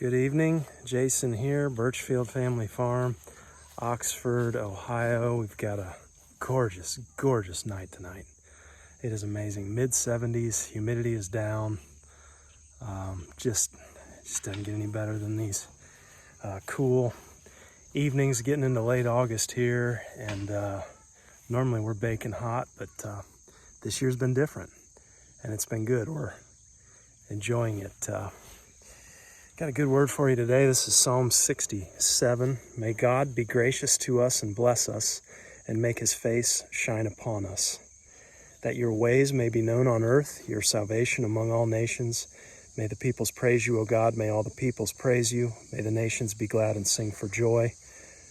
Good evening, Jason here, Birchfield Family Farm, Oxford, Ohio. We've got a gorgeous, gorgeous night tonight. It is amazing. Mid-70s, humidity is down. Just doesn't get any better than these cool evenings getting into late August here. And normally we're baking hot, but this year's been different and it's been good. We're enjoying it. Got a good word for you today. This is Psalm 67. May God be gracious to us and bless us and make his face shine upon us, that your ways may be known on earth, your salvation among all nations. May the peoples praise you, O God. May all the peoples praise you. May the nations be glad and sing for joy.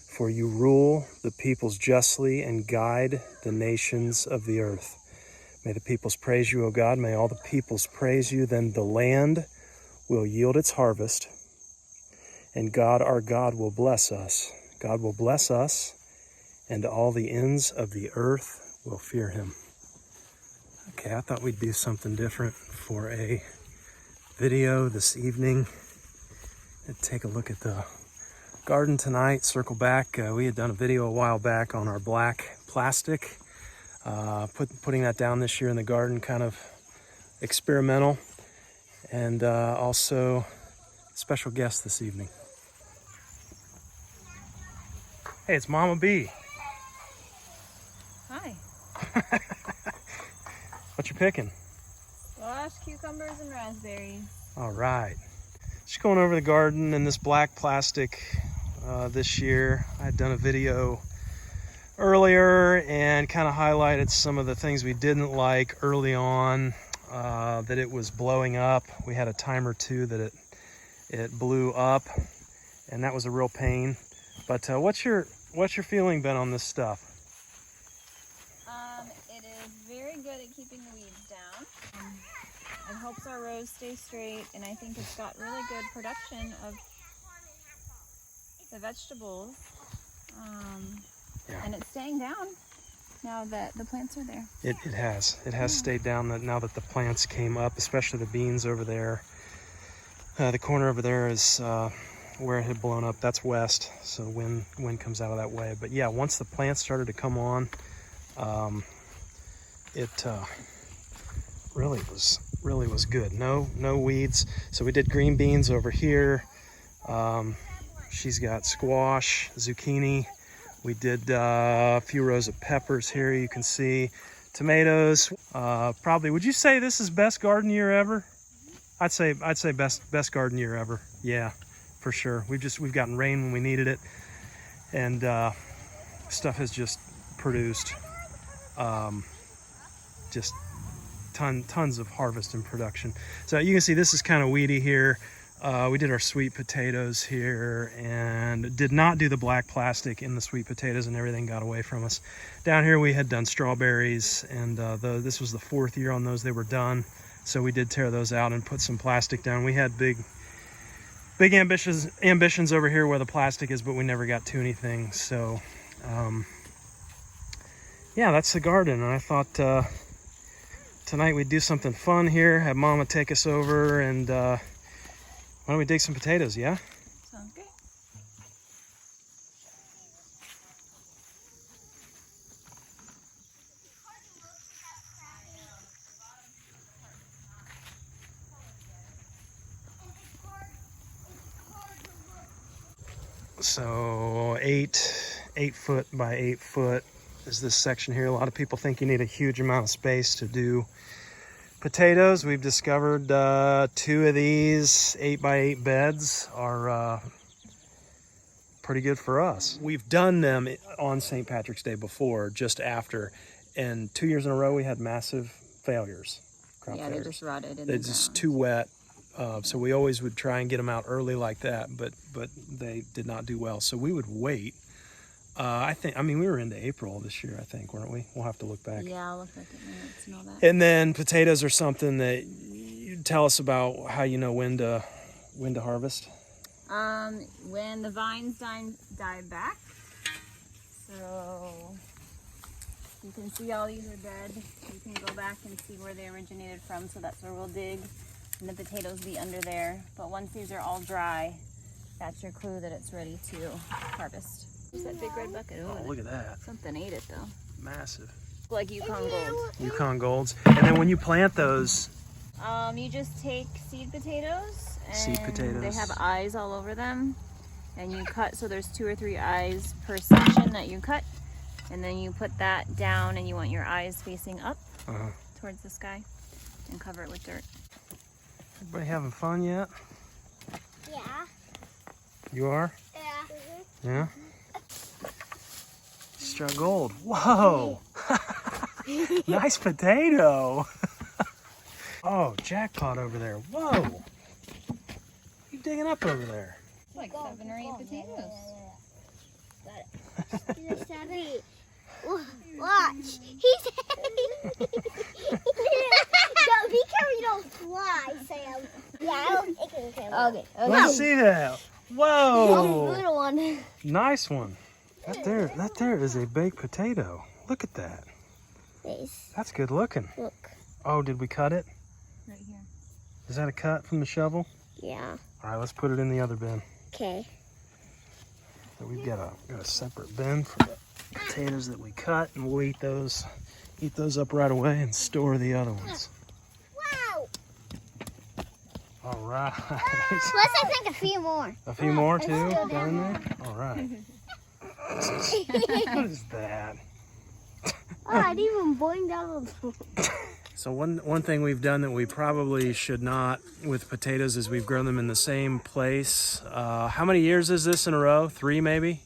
For you rule the peoples justly and guide the nations of the earth. May the peoples praise you, O God. May all the peoples praise you. Then the land will yield its harvest, and God, our God, will bless us. God will bless us, and all the ends of the earth will fear him. Okay, I thought we'd do something different for a video this evening. Let's take a look at the garden tonight, circle back. We had done a video a while back on our black plastic. Putting that down this year in the garden, kind of experimental. And also special guest this evening. Hey, it's Mama B. Hi. What you picking? Squash, cucumbers, and raspberries. All right. Just going over the garden in this black plastic this year. I had done a video earlier and kind of highlighted some of the things we didn't like early on. That it was blowing up. We had a time or two that it blew up, and that was a real pain. But what's your feeling been on this stuff? It is very good at keeping the weeds down. It helps our rows stay straight, and I think it's got really good production of the vegetables. Yeah. And it's staying down now that the plants are there. It has stayed down now that the plants came up, especially the beans over there. The corner over there is where it had blown up. That's west, so the wind comes out of that way. But yeah, once the plants started to come on, it really was good. No weeds. So we did green beans over here. She's got squash, zucchini. We did a few rows of peppers here, you can see. Tomatoes. Probably, would you say this is best garden year ever? I'd say best garden year ever. Yeah, for sure. We've gotten rain when we needed it, and stuff has just produced just tons of harvest and production. So you can see this is kind of weedy here. We did our sweet potatoes here and did not do the black plastic in the sweet potatoes, and everything got away from us. Down here we had done strawberries, and this was the 4th year on those. They were done, so we did tear those out and put some plastic down. We had big ambitions over here where the plastic is, but we never got to anything. So yeah, that's the garden. And I thought tonight we'd do something fun here, have Mama take us over, and why don't we dig some potatoes, yeah? Sounds good. So 8 foot by 8 foot is this section here. A lot of people think you need a huge amount of space to do potatoes. We've discovered 2 of these 8 by 8 beds are pretty good for us. We've done them on St. Patrick's Day before, just after, and 2 years in a row we had massive failures. Yeah, failures. they just rotted in They're the just ground. too wet. So we always would try and get them out early like that, but they did not do well. So we would wait. We were into April this year, I think, weren't we? We'll have to look back. Yeah, I'll look back at minutes and all that. And then potatoes are something that you tell us about, how you know when to harvest. When the vines die back. So you can see all these are dead. You can go back and see where they originated from. So that's where we'll dig and the potatoes be under there. But once these are all dry, that's your clue that it's ready to harvest. There's that big red bucket. Oh, look at that. Something ate it though. Massive. Like Yukon Gold. Yukon Golds. And then when you plant those, You just take seed potatoes. And Seed potatoes. They have eyes all over them. And you cut, so there's 2 or 3 eyes per section that you cut. And then you put that down and you want your eyes facing up towards the sky and cover it with dirt. everybody having fun yet? Yeah. You are? Yeah. Yeah? Struck gold. Whoa! Nice potato! Oh, jackpot over there. Whoa! What are you digging up over there? Like 7 or 8 potatoes. There's 7. Watch. He's No, be careful you don't fly, Sam. Yeah, I don't think it can. Okay. Let's see that. Whoa! Little one. Nice one. That there is a baked potato. Look at that. Nice. That's good looking. Look. Oh, did we cut it? Right here. Is that a cut from the shovel? Yeah. All right, let's put it in the other bin. Okay. So we've got a separate bin for the potatoes that we cut, and we'll eat those up right away and store the other ones. Wow. All right. Plus, I think a few more. A few more It's too still down down there. All right. What is that? Oh, I didn't even boing down. So one thing we've done that we probably should not with potatoes is we've grown them in the same place. How many years is this in a row? 3 maybe?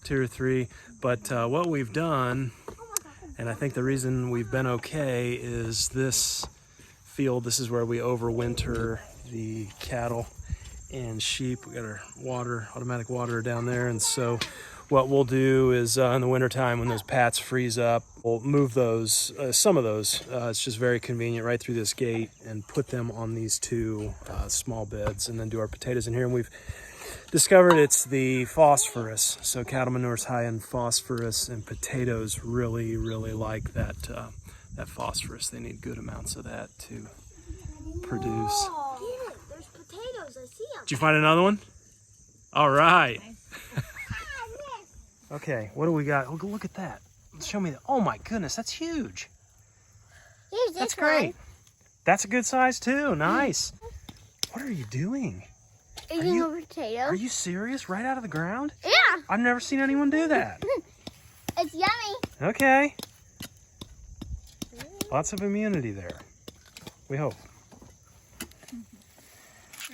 2 or 3. But what we've done, and I think the reason we've been okay, is this field. This is where we overwinter the cattle and sheep. We got our water, automatic water down there, and so what we'll do is in the wintertime when those pats freeze up, we'll move those, some of those, it's just very convenient right through this gate, and put them on these 2 small beds and then do our potatoes in here. And we've discovered it's the phosphorus. So cattle manure is high in phosphorus, and potatoes really, really like that, that phosphorus. They need good amounts of that to produce. Oh, there's potatoes. I see them. Did you find another one? All right. Okay, what do we got? Look at that. Show me that. Oh my goodness, that's huge. Here's this That's great. That's a good size too. Nice. What are you doing? Eating a potato. Are you serious? Right out of the ground? Yeah. I've never seen anyone do that. It's yummy. Okay. Lots of immunity there. We hope.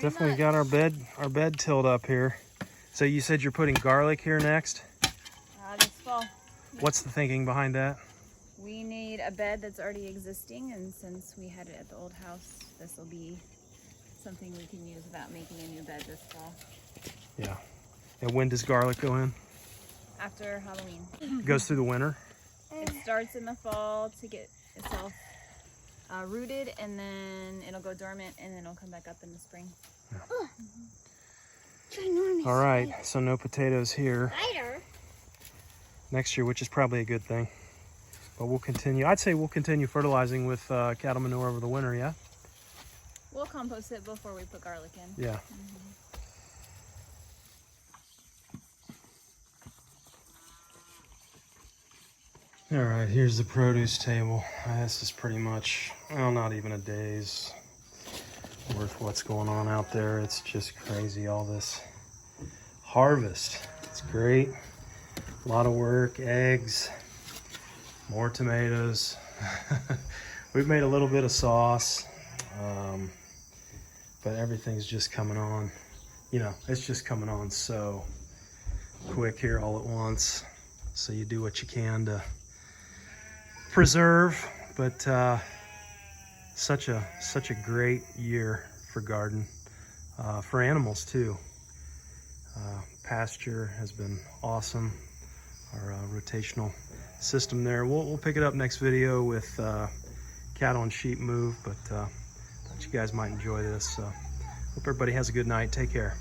Definitely got our bed tilled up here. So you said you're putting garlic here next? This fall. What's the thinking behind that? We need a bed that's already existing, and since we had it at the old house, this will be something we can use without making a new bed this fall. Yeah. And when does garlic go in? After Halloween. It goes through the winter? It starts in the fall to get itself rooted, and then it'll go dormant, and then it'll come back up in the spring. Ginormous. All right, so no potatoes here Spider. next year, which is probably a good thing. But we'll continue. I'd say we'll continue fertilizing with cattle manure over the winter, yeah? We'll compost it before we put garlic in. Yeah. All right, here's the produce table. This is pretty much, well, not even a day's worth what's going on out there. It's just crazy, all this harvest. It's great. A lot of work, eggs, more tomatoes. We've made a little bit of sauce, but everything's just coming on. You know, it's just coming on so quick here all at once. So you do what you can to preserve, but such a great year for garden, for animals too. Pasture has been awesome. Our rotational system there. We'll pick it up next video with cattle and sheep move, but thought you guys might enjoy this. Hope everybody has a good night. Take care.